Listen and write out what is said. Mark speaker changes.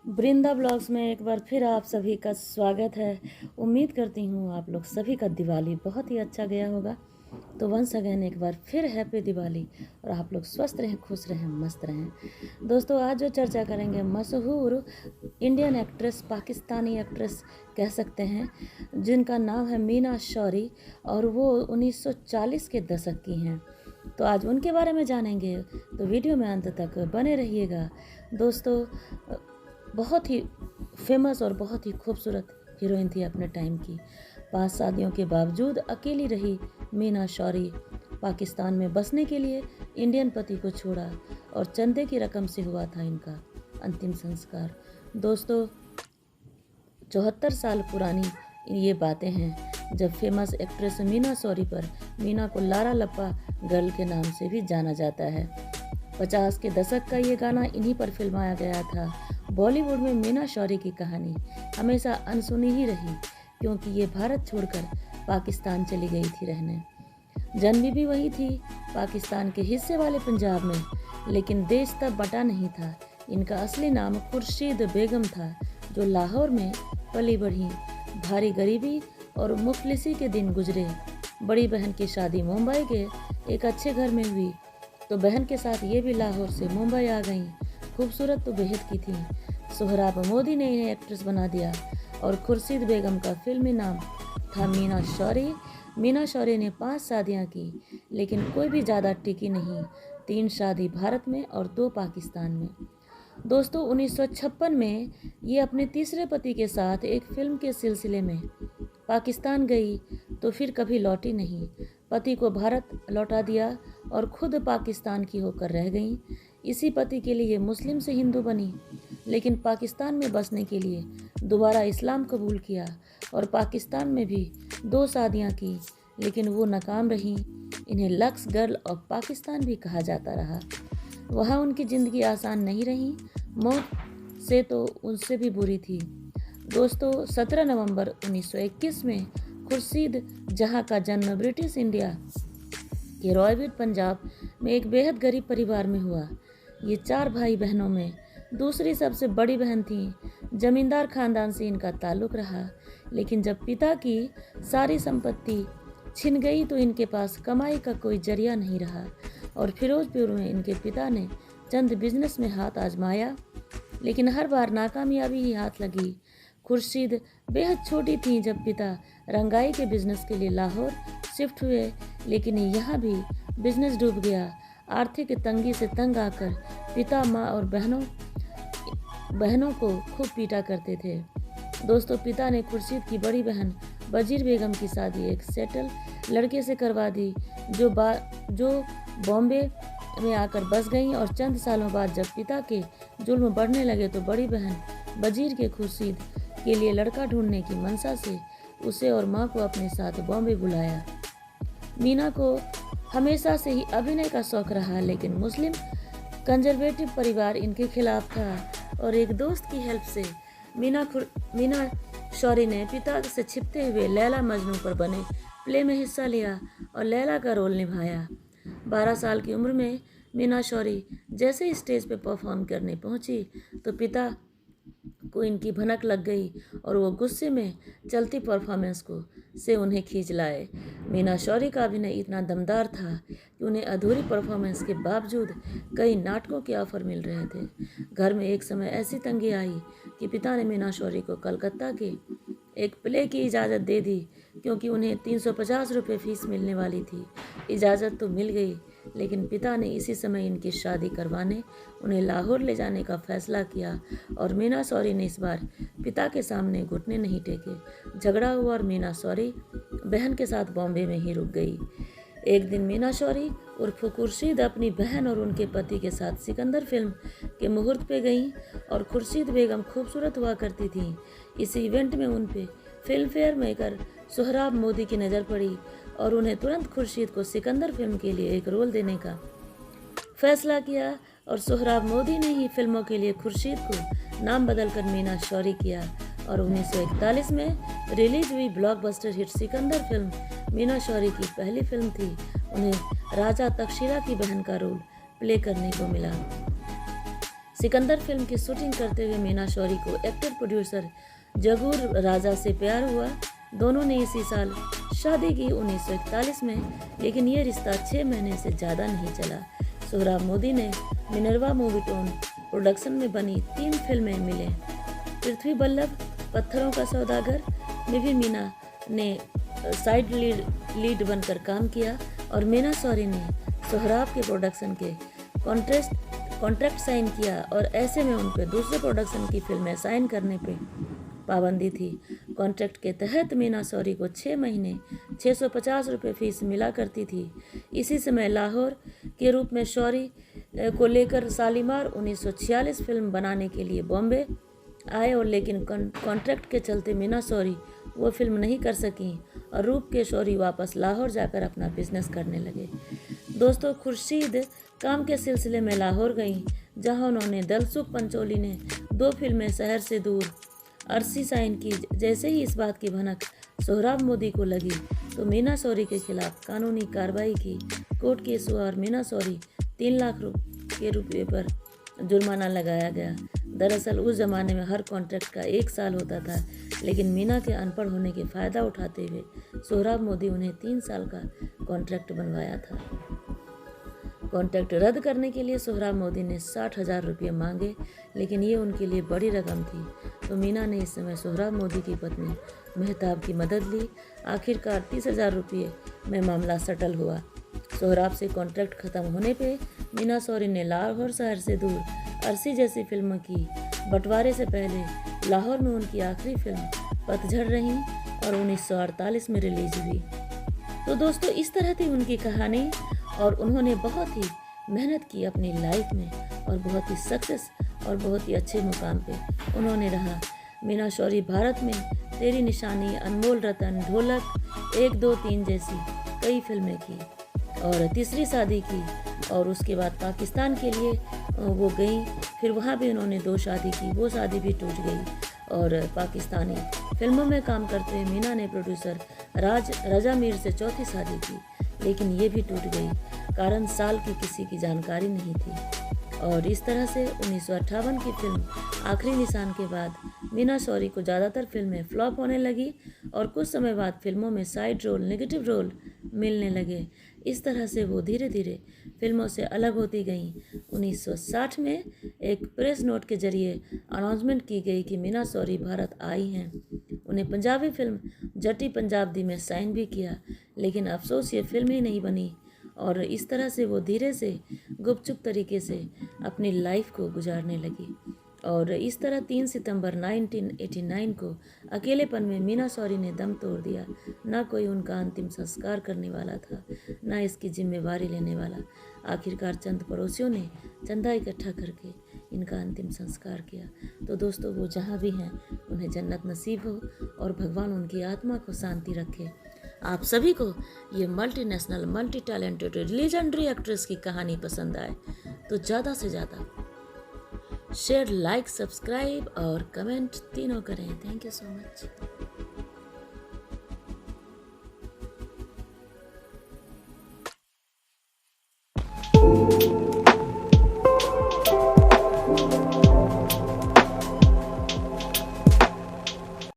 Speaker 1: वृंदा blogs में एक बार फिर आप सभी का स्वागत है। उम्मीद करती हूँ आप लोग सभी का दिवाली बहुत ही अच्छा गया होगा। तो वंस अगेन एक बार फिर हैप्पी दिवाली और आप लोग स्वस्थ रहें, खुश रहें, मस्त रहें। दोस्तों, आज जो चर्चा करेंगे मशहूर इंडियन एक्ट्रेस, पाकिस्तानी एक्ट्रेस कह सकते हैं, जिनका नाम है मीना शौरी और वो 1940 के दशक की हैं। तो आज उनके बारे में जानेंगे, तो वीडियो में अंत तक बने रहिएगा। दोस्तों, बहुत ही फेमस और बहुत ही खूबसूरत हीरोइन थी अपने टाइम की। 5 शादियों के बावजूद अकेली रही मीना शौरी पाकिस्तान में बसने के लिए इंडियन पति को छोड़ा और चंदे की रकम से हुआ था इनका अंतिम संस्कार। दोस्तों, 74 साल पुरानी ये बातें हैं जब फेमस एक्ट्रेस मीना शौरी पर मीना को लारा लप्पा गर्ल के नाम से भी जाना जाता है। 50 के दशक का ये गाना इन्हीं पर फिल्माया गया था। बॉलीवुड में मीना शौरी की कहानी हमेशा अनसुनी ही रही, क्योंकि ये भारत छोड़कर पाकिस्तान चली गई थी रहने। जन्मी भी वही थी, पाकिस्तान के हिस्से वाले पंजाब में, लेकिन देश तब बटा नहीं था। इनका असली नाम खुर्शीद बेगम था, जो लाहौर में पली बढ़ी। भारी गरीबी और मुफलिसी के दिन गुजरे। बड़ी बहन की शादी मुंबई के एक अच्छे घर में हुई, तो बहन के साथ ये भी लाहौर से मुंबई आ गईं। खूबसूरत तो बेहद की थी। सोहराब मोदी ने इन्हें एक्ट्रेस बना दिया और खुर्शीद बेगम का फिल्मी नाम था मीना शौरी। मीना शौरी ने 5 शादियां की, लेकिन कोई भी ज़्यादा टिकी नहीं। 3 शादी भारत में और 2 पाकिस्तान में। दोस्तों, 1956 में ये अपने तीसरे पति के साथ एक फिल्म के सिलसिले में पाकिस्तान गई, तो फिर कभी लौटी नहीं। पति को भारत लौटा दिया और खुद पाकिस्तान की होकर रह गई। इसी पति के लिए मुस्लिम से हिंदू बनी, लेकिन पाकिस्तान में बसने के लिए दोबारा इस्लाम कबूल किया और पाकिस्तान में भी 2 शादियां की, लेकिन वो नाकाम रहीं। इन्हें लक्स गर्ल ऑफ पाकिस्तान भी कहा जाता रहा। वहाँ उनकी ज़िंदगी आसान नहीं रही, मौत से तो उनसे भी बुरी थी। दोस्तों, 17 नवंबर 1921 में खुर्शीद जहाँ का जन्म ब्रिटिश इंडिया के रॉयविड पंजाब में एक बेहद गरीब परिवार में हुआ। ये 4 भाई बहनों में दूसरी सबसे बड़ी बहन थी। जमींदार खानदान से इनका ताल्लुक़ रहा, लेकिन जब पिता की सारी संपत्ति छिन गई तो इनके पास कमाई का कोई जरिया नहीं रहा और फिरोजपुर में इनके पिता ने चंद बिजनेस में हाथ आजमाया, लेकिन हर बार नाकामयाबी ही हाथ लगी। खुर्शीद बेहद छोटी थी जब पिता रंगाई के बिजनेस के लिए लाहौर शिफ्ट हुए, लेकिन यहाँ भी बिजनेस डूब गया। आर्थिक तंगी से तंग आकर पिता माँ और बहनों को खूब पीटा करते थे। दोस्तों, पिता ने खुर्शीद की बड़ी बहन बजीर बेगम की शादी एक सेटल लड़के से करवा दी, जो बॉम्बे में आकर बस गई। और चंद सालों बाद जब पिता के जुल्म बढ़ने लगे तो बड़ी बहन बजीर के खुर्शीद के लिए लड़का ढूंढने की मंशा से उसे और माँ को अपने साथ बॉम्बे बुलाया। मीना को हमेशा से ही अभिनय का शौक रहा, लेकिन मुस्लिम कंजर्वेटिव परिवार इनके खिलाफ था और एक दोस्त की हेल्प से मीना शौरी ने पिता से छिपते हुए लैला मजनू पर बने प्ले में हिस्सा लिया और लैला का रोल निभाया। 12 साल की उम्र में मीना शौरी जैसे ही स्टेज पर परफॉर्म करने पहुंची तो पिता को इनकी भनक लग गई और वो गुस्से में चलती परफॉर्मेंस को से उन्हें खींच लाए। मीना शौरी का अभिनय इतना दमदार था कि उन्हें अधूरी परफॉर्मेंस के बावजूद कई नाटकों के ऑफर मिल रहे थे। घर में एक समय ऐसी तंगी आई कि पिता ने मीना शौरी को कलकत्ता के एक प्ले की इजाज़त दे दी, क्योंकि उन्हें 350 रुपये फीस मिलने वाली थी। इजाज़त तो मिल गई, लेकिन पिता ने इसी समय इनकी शादी करवाने उन्हें लाहौर ले जाने का फैसला किया और मीना शौरी ने इस बार पिता के सामने घुटने नहीं टेके। झगड़ा हुआ और मीना शौरी बहन के साथ बॉम्बे में ही रुक गई। एक दिन मीना शौरी उर्फ खुर्शीद अपनी बहन और उनके पति के साथ सिकंदर फिल्म के मुहूर्त पे गईं और खुर्शीद बेगम खूबसूरत हुआ करती थी। इस इवेंट में उन पे film fair maker Sohrab Modi की नज़र पड़ी और उन्हें तुरंत खुर्शीद को सिकंदर फिल्म के लिए एक रोल देने का फैसला किया और सोहराब मोदी ने ही फिल्मों के लिए खुर्शीद को नाम बदलकर मीना शौरी किया और 1941 में रिलीज हुई blockbuster hit Sikandar film Meena Shorey की पहली फिल्म थी। उन्हें राजा तक्षशिला की बहन का रोल प्ले करने को मिला। सिकंदर फिल्म की शूटिंग करते हुए मीना शौरी को एक्टर प्रोड्यूसर जगूर राजा से प्यार हुआ। दोनों ने इसी साल शादी की 1941 में, लेकिन ये रिश्ता 6 महीने से ज़्यादा नहीं चला। सोहराब मोदी ने मिनर्वा मूवीटोन प्रोडक्शन में बनी 3 फिल्में मिले। पृथ्वी बल्लभ, पत्थरों का सौदागर में भी मीना ने साइड लीड बनकर काम किया और मीना शौरी ने सोहराब के प्रोडक्शन के कॉन्ट्रैक्ट साइन किया और ऐसे में उन पर दूसरे प्रोडक्शन की फिल्में साइन करने पे पाबंदी थी। कॉन्ट्रैक्ट के तहत मीना शौरी को 6 महीने 650 रुपये फीस मिला करती थी। इसी समय लाहौर के रूप में शौरी को लेकर शालीमार 1946 फिल्म बनाने के लिए बॉम्बे आए और लेकिन कॉन्ट्रैक्ट के चलते मीना शौरी वो फिल्म नहीं कर सकी और रूप के शौरी वापस लाहौर जाकर अपना बिजनेस करने लगे। दोस्तों, खुर्शीद काम के सिलसिले में लाहौर गई, जहां उन्होंने दलसुख पंचोली ने 2 फिल्में शहर से दूर अरसी साइन की। जैसे ही इस बात की भनक सोहराब मोदी को लगी तो मीना शौरी के खिलाफ कानूनी कार्रवाई की। कोर्ट केस हुआ और मीना शौरी 3 लाख के रुपये पर जुर्माना लगाया गया। दरअसल उस ज़माने में हर कॉन्ट्रैक्ट का 1 साल होता था, लेकिन मीना के अनपढ़ होने के फ़ायदा उठाते हुए सोहराब मोदी उन्हें 3 साल का कॉन्ट्रैक्ट बनवाया था। कॉन्ट्रैक्ट रद्द करने के लिए सोहराब मोदी ने 60,000 रुपये मांगे, लेकिन ये उनके लिए बड़ी रकम थी, तो मीना ने इस समय सोहराब मोदी की पत्नी मेहताब की मदद ली। आखिरकार 30,000 रुपये में मामला सेटल हुआ। सोहराब से कॉन्ट्रैक्ट खत्म होने पे मीना शौरी ने लाहौर शहर से दूर अरसी जैसी फिल्म की। बंटवारे से पहले लाहौर में उनकी आखिरी फिल्म पतझड़ रही और 1948 में रिलीज हुई। तो दोस्तों, इस तरह थी उनकी कहानी और उन्होंने बहुत ही मेहनत की अपनी लाइफ में और बहुत ही सक्सेस और बहुत ही अच्छे मुकाम पे उन्होंने रहा। मीना शौरी भारत में तेरी निशानी, अनमोल रतन, ढोलक, 1, 2, 3 जैसी कई फिल्में की और तीसरी शादी की और उसके बाद पाकिस्तान के लिए वो गई। फिर वहाँ भी उन्होंने 2 शादी की, वो शादी भी टूट गई और पाकिस्तानी फिल्मों में काम करते हुए मीना ने प्रोड्यूसर रजा मीर से 4थी शादी की, लेकिन ये भी टूट गई, कारण साल की किसी की जानकारी नहीं थी। और इस तरह से 1958 की फिल्म आखिरी निशान के बाद मीना शौरी को ज़्यादातर फिल्में फ्लॉप होने लगी और कुछ समय बाद फिल्मों में साइड रोल, नेगेटिव रोल मिलने लगे। इस तरह से वो धीरे धीरे फिल्मों से अलग होती गईं। 1960 में एक प्रेस नोट के जरिए अनाउंसमेंट की गई कि मीना शौरी भारत आई हैं। उन्हें पंजाबी फिल्म जट्टी पंजाब दी में साइन भी किया, लेकिन अफसोस ये फिल्म ही नहीं बनी और इस तरह से वो धीरे से गुपचुप तरीके से अपनी लाइफ को गुजारने लगी। और इस तरह 3 सितंबर 1989 को अकेलेपन में मीना शौरी ने दम तोड़ दिया। ना कोई उनका अंतिम संस्कार करने वाला था, ना इसकी जिम्मेवारी लेने वाला। आखिरकार चंद पड़ोसियों ने चंदा इकट्ठा करके इनका अंतिम संस्कार किया। तो दोस्तों, वो जहाँ भी हैं उन्हें जन्नत नसीब हो और भगवान उनकी आत्मा को शांति रखे। आप सभी को ये multinational, multi talented, legendary actress की कहानी पसंद आए तो ज़्यादा से ज़्यादा शेयर, लाइक, सब्सक्राइब और कमेंट तीनों करें। Thank you so much.